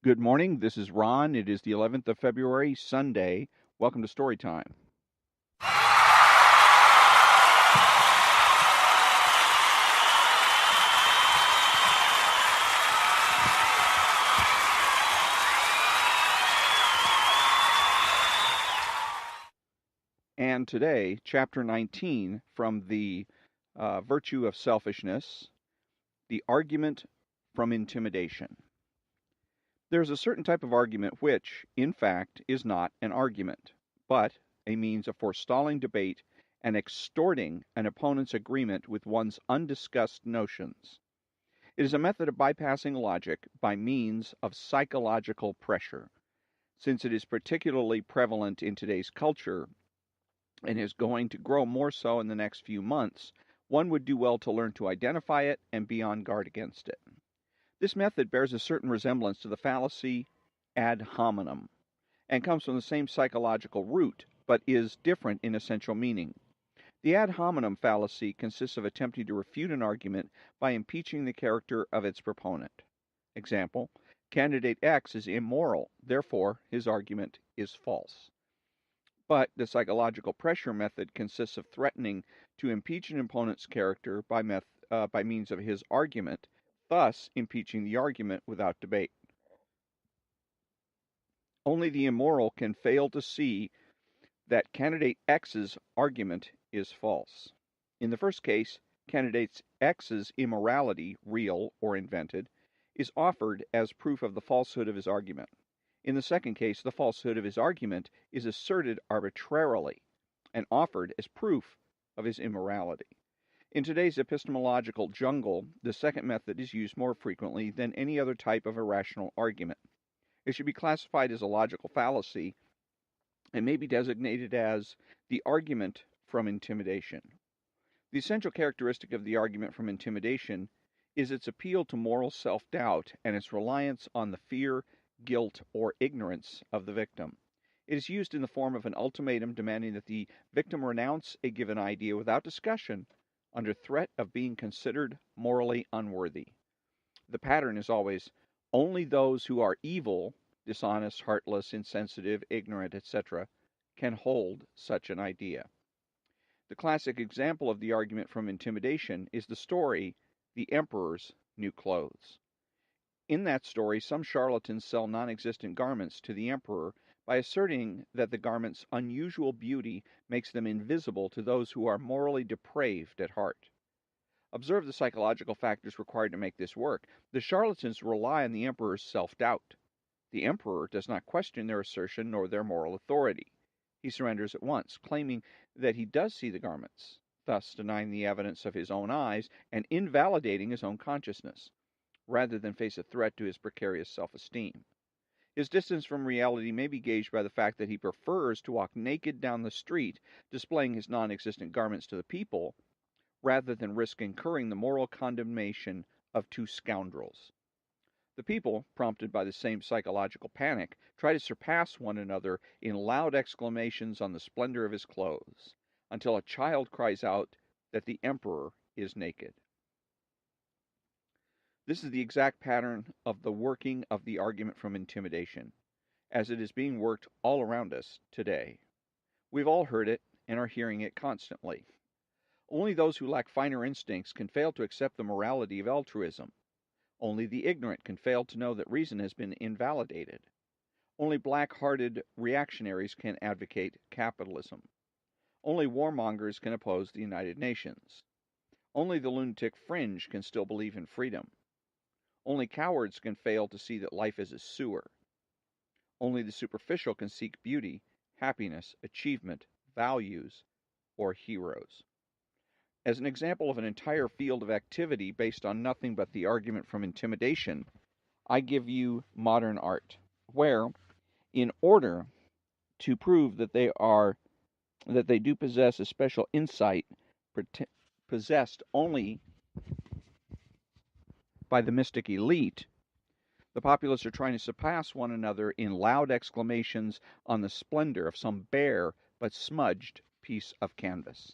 Good morning. This is Ron. It is the 11th of February, Sunday. Welcome to Story Time. And today, chapter 19 from the Virtue of Selfishness, the argument from intimidation. There's a certain type of argument which, in fact, is not an argument, but a means of forestalling debate and extorting an opponent's agreement with one's undiscussed notions. It is a method of bypassing logic by means of psychological pressure. Since it is particularly prevalent in today's culture and is going to grow more so in the next few months, one would do well to learn to identify it and be on guard against it. This method bears a certain resemblance to the fallacy ad hominem and comes from the same psychological root, but is different in essential meaning. The ad hominem fallacy consists of attempting to refute an argument by impeaching the character of its proponent. Example, candidate X is immoral, therefore his argument is false. But the psychological pressure method consists of threatening to impeach an opponent's character by means of his argument, thus impeaching the argument without debate. Only the immoral can fail to see that candidate X's argument is false. In the first case, candidate X's immorality, real or invented, is offered as proof of the falsehood of his argument. In the second case, the falsehood of his argument is asserted arbitrarily and offered as proof of his immorality. In today's epistemological jungle, the second method is used more frequently than any other type of irrational argument. It should be classified as a logical fallacy and may be designated as the argument from intimidation. The essential characteristic of the argument from intimidation is its appeal to moral self-doubt and its reliance on the fear, guilt, or ignorance of the victim. It is used in the form of an ultimatum demanding that the victim renounce a given idea without discussion under threat of being considered morally unworthy. The pattern is always only those who are evil, dishonest, heartless, insensitive, ignorant, etc., can hold such an idea. The classic example of the argument from intimidation is the story, The Emperor's New Clothes. In that story, some charlatans sell non-existent garments to the emperor by asserting that the garment's unusual beauty makes them invisible to those who are morally depraved at heart. Observe the psychological factors required to make this work. The charlatans rely on the emperor's self-doubt. The emperor does not question their assertion nor their moral authority. He surrenders at once, claiming that he does see the garments, thus denying the evidence of his own eyes and invalidating his own consciousness, rather than face a threat to his precarious self-esteem. His distance from reality may be gauged by the fact that he prefers to walk naked down the street, displaying his non-existent garments to the people, rather than risk incurring the moral condemnation of two scoundrels. The people, prompted by the same psychological panic, try to surpass one another in loud exclamations on the splendor of his clothes, until a child cries out that the emperor is naked. This is the exact pattern of the working of the argument from intimidation, as it is being worked all around us today. We've all heard it and are hearing it constantly. Only those who lack finer instincts can fail to accept the morality of altruism. Only the ignorant can fail to know that reason has been invalidated. Only black-hearted reactionaries can advocate capitalism. Only warmongers can oppose the United Nations. Only the lunatic fringe can still believe in freedom. Only cowards can fail to see that life is a sewer. Only the superficial can seek beauty, happiness, achievement, values, or heroes. As an example of an entire field of activity based on nothing but the argument from intimidation, I give you modern art, where, in order to prove that they do possess a special insight possessed only by the mystic elite, the populace are trying to surpass one another in loud exclamations on the splendor of some bare but smudged piece of canvas.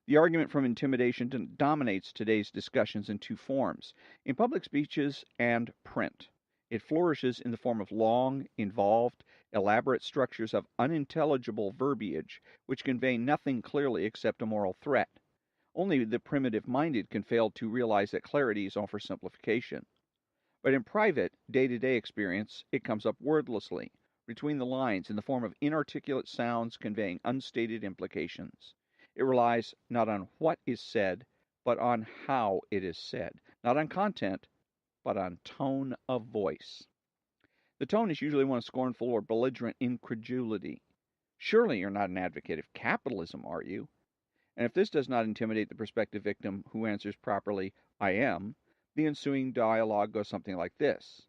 The argument from intimidation dominates today's discussions in two forms, in public speeches and print. It flourishes in the form of long, involved, elaborate structures of unintelligible verbiage which convey nothing clearly except a moral threat. Only the primitive-minded can fail to realize that clarity is oversimplification. But in private, day-to-day experience, it comes up wordlessly, between the lines, in the form of inarticulate sounds conveying unstated implications. It relies not on what is said, but on how it is said. Not on content, but on tone of voice. The tone is usually one of scornful or belligerent incredulity. Surely you're not an advocate of capitalism, are you? And if this does not intimidate the prospective victim who answers properly, I am, the ensuing dialogue goes something like this.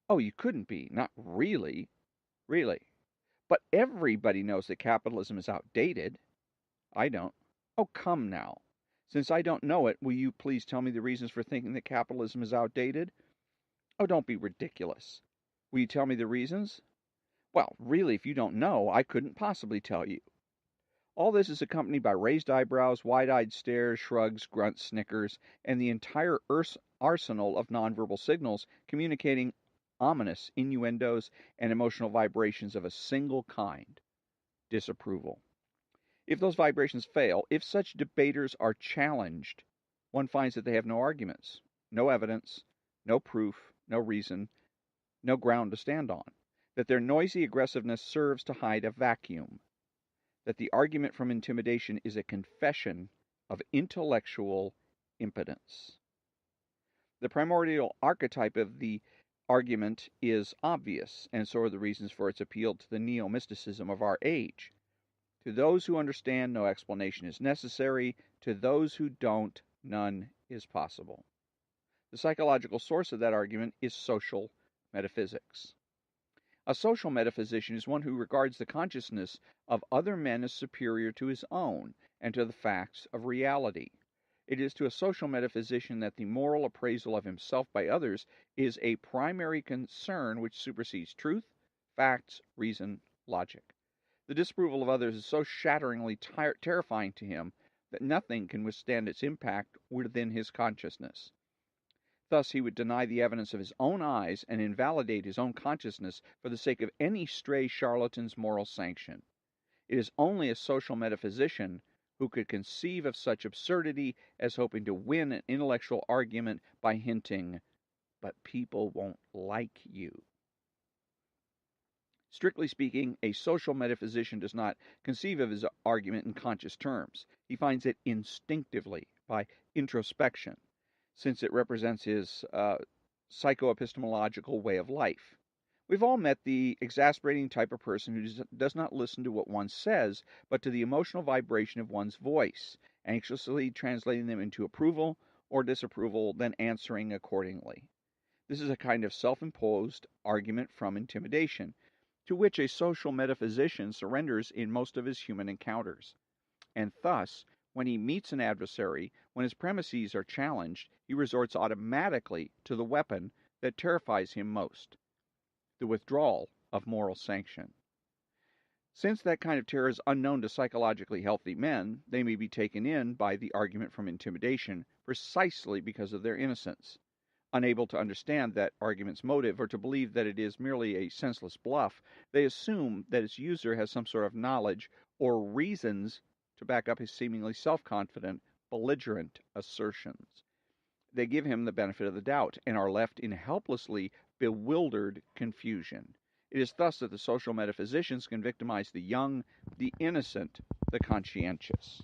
Oh, you couldn't be. Not really. Really. But everybody knows that capitalism is outdated. I don't. Oh, come now. Since I don't know it, will you please tell me the reasons for thinking that capitalism is outdated? Oh, don't be ridiculous. Will you tell me the reasons? Well, really, if you don't know, I couldn't possibly tell you. All this is accompanied by raised eyebrows, wide-eyed stares, shrugs, grunts, snickers, and the entire arsenal of nonverbal signals communicating ominous innuendos and emotional vibrations of a single kind: disapproval. If those vibrations fail, if such debaters are challenged, one finds that they have no arguments, no evidence, no proof, no reason, no ground to stand on, that their noisy aggressiveness serves to hide a vacuum, that the argument from intimidation is a confession of intellectual impotence. The primordial archetype of the argument is obvious, and so are the reasons for its appeal to the neo-mysticism of our age. To those who understand, no explanation is necessary. To those who don't, none is possible. The psychological source of that argument is social metaphysics. A social metaphysician is one who regards the consciousness of other men as superior to his own and to the facts of reality. It is to a social metaphysician that the moral appraisal of himself by others is a primary concern which supersedes truth, facts, reason, logic. The disapproval of others is so shatteringly terrifying to him that nothing can withstand its impact within his consciousness. Thus he would deny the evidence of his own eyes and invalidate his own consciousness for the sake of any stray charlatan's moral sanction. It is only a social metaphysician who could conceive of such absurdity as hoping to win an intellectual argument by hinting, "But people won't like you." Strictly speaking, a social metaphysician does not conceive of his argument in conscious terms. He finds it instinctively, by introspection, since it represents his psychoepistemological way of life. We've all met the exasperating type of person who does not listen to what one says, but to the emotional vibration of one's voice, anxiously translating them into approval or disapproval, then answering accordingly. This is a kind of self-imposed argument from intimidation, to which a social metaphysician surrenders in most of his human encounters. And thus, when he meets an adversary, when his premises are challenged, he resorts automatically to the weapon that terrifies him most: the withdrawal of moral sanction. Since that kind of terror is unknown to psychologically healthy men, they may be taken in by the argument from intimidation precisely because of their innocence. Unable to understand that argument's motive or to believe that it is merely a senseless bluff, they assume that its user has some sort of knowledge or reasons to back up his seemingly self-confident, belligerent assertions. They give him the benefit of the doubt and are left in helplessly bewildered confusion. It is thus that the social metaphysicians can victimize the young, the innocent, the conscientious.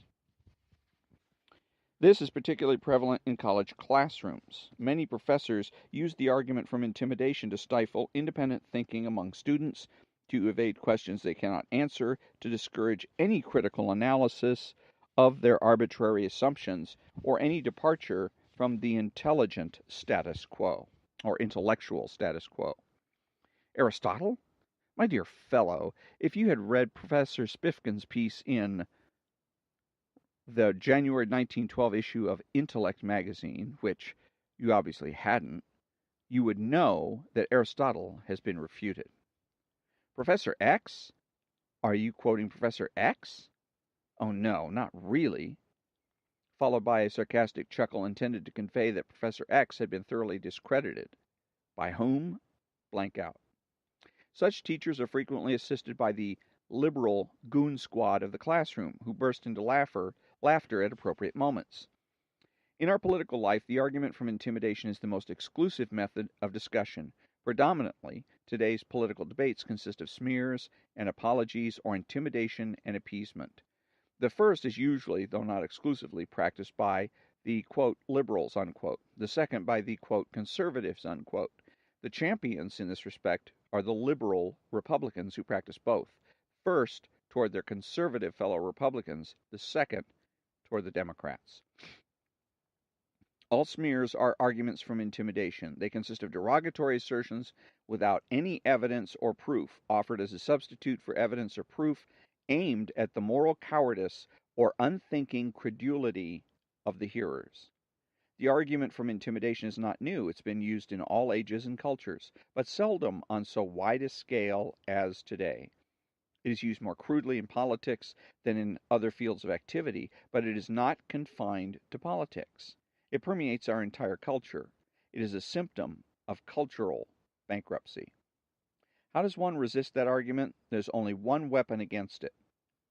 This is particularly prevalent in college classrooms. Many professors use the argument from intimidation to stifle independent thinking among students, to evade questions they cannot answer, to discourage any critical analysis of their arbitrary assumptions, or any departure from the intelligent status quo, or intellectual status quo. Aristotle? My dear fellow, if you had read Professor Spifkin's piece in the January 1912 issue of Intellect magazine, which you obviously hadn't, you would know that Aristotle has been refuted. Professor X? Are you quoting Professor X? Oh no, not really. Followed by a sarcastic chuckle intended to convey that Professor X had been thoroughly discredited. By whom? blank out. Such teachers are frequently assisted by the liberal goon squad of the classroom, who burst into laughter at appropriate moments. In our political life, the argument from intimidation is the most exclusive method of discussion. Predominantly, today's political debates consist of smears and apologies or intimidation and appeasement. The first is usually, though not exclusively, practiced by the, quote, liberals, unquote. The second by the, quote, conservatives, unquote. The champions in this respect are the liberal Republicans who practice both. First, toward their conservative fellow Republicans, the second, toward the Democrats. All smears are arguments from intimidation. They consist of derogatory assertions without any evidence or proof, offered as a substitute for evidence or proof, aimed at the moral cowardice or unthinking credulity of the hearers. The argument from intimidation is not new. It's been used in all ages and cultures, but seldom on so wide a scale as today. It is used more crudely in politics than in other fields of activity, but it is not confined to politics. It permeates our entire culture. It is a symptom of cultural bankruptcy. How does one resist that argument? There's only one weapon against it: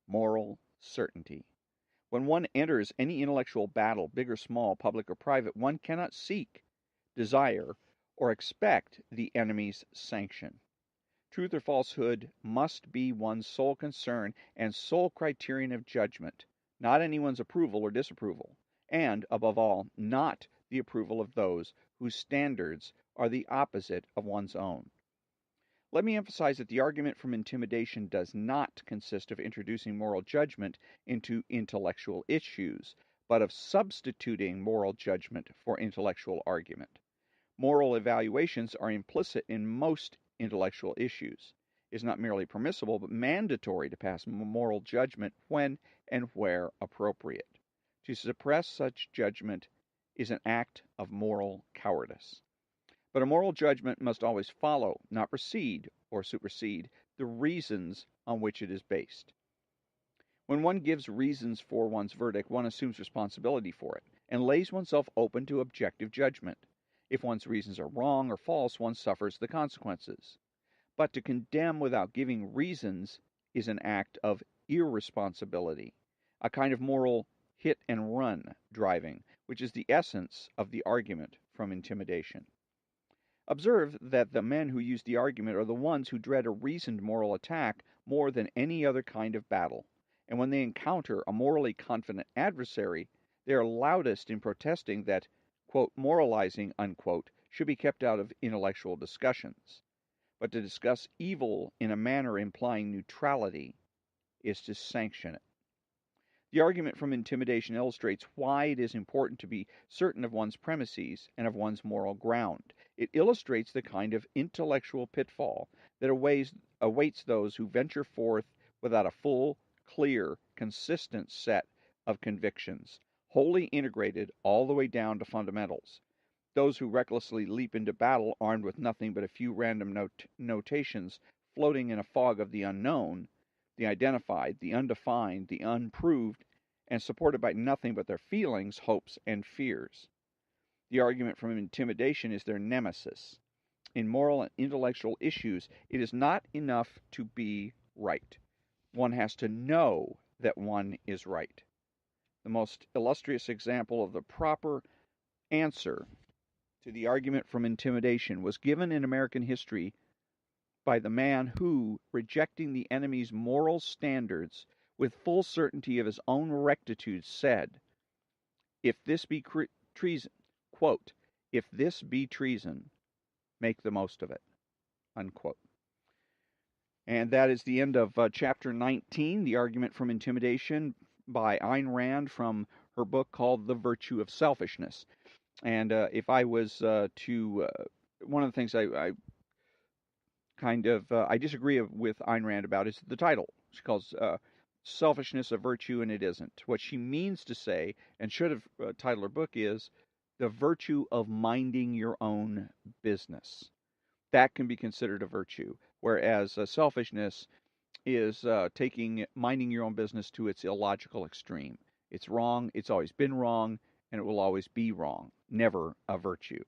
moral certainty. When one enters any intellectual battle, big or small, public or private, one cannot seek, desire, or expect the enemy's sanction. Truth or falsehood must be one's sole concern and sole criterion of judgment, not anyone's approval or disapproval, and, above all, not the approval of those whose standards are the opposite of one's own. Let me emphasize that the argument from intimidation does not consist of introducing moral judgment into intellectual issues, but of substituting moral judgment for intellectual argument. Moral evaluations are implicit in most intellectual issues. It is not merely permissible, but mandatory to pass moral judgment when and where appropriate. To suppress such judgment is an act of moral cowardice. But a moral judgment must always follow, not precede or supersede, the reasons on which it is based. When one gives reasons for one's verdict, one assumes responsibility for it and lays oneself open to objective judgment. If one's reasons are wrong or false, one suffers the consequences. But to condemn without giving reasons is an act of irresponsibility, a kind of moral hit-and-run driving, which is the essence of the argument from intimidation. Observe that the men who use the argument are the ones who dread a reasoned moral attack more than any other kind of battle, and when they encounter a morally confident adversary, they are loudest in protesting that, quote, moralizing, unquote, should be kept out of intellectual discussions. But to discuss evil in a manner implying neutrality is to sanction it. The argument from intimidation illustrates why it is important to be certain of one's premises and of one's moral ground. It illustrates the kind of intellectual pitfall that awaits those who venture forth without a full, clear, consistent set of convictions, wholly integrated all the way down to fundamentals. Those who recklessly leap into battle armed with nothing but a few random notations floating in a fog of the unknown, the identified, the undefined, the unproved, and supported by nothing but their feelings, hopes, and fears. The argument from intimidation is their nemesis. In moral and intellectual issues, it is not enough to be right. One has to know that one is right. The most illustrious example of the proper answer to the argument from intimidation was given in American history by the man who, rejecting the enemy's moral standards with full certainty of his own rectitude, said, "If this be treason, quote, if this be treason, make the most of it," unquote. And that is the end of chapter 19, The Argument from Intimidation, by Ayn Rand, from her book called The Virtue of Selfishness. And if I was one of the things I disagree with Ayn Rand about is the title. She calls selfishness a virtue, and it isn't. What she means to say, and should have titled her book, is the virtue of minding your own business. That can be considered a virtue, whereas selfishness is minding your own business to its illogical extreme. It's wrong, it's always been wrong, and it will always be wrong. Never a virtue.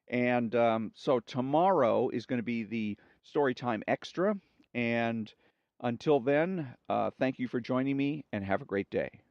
And so tomorrow is going to be the Storytime Extra. And until then, thank you for joining me and have a great day.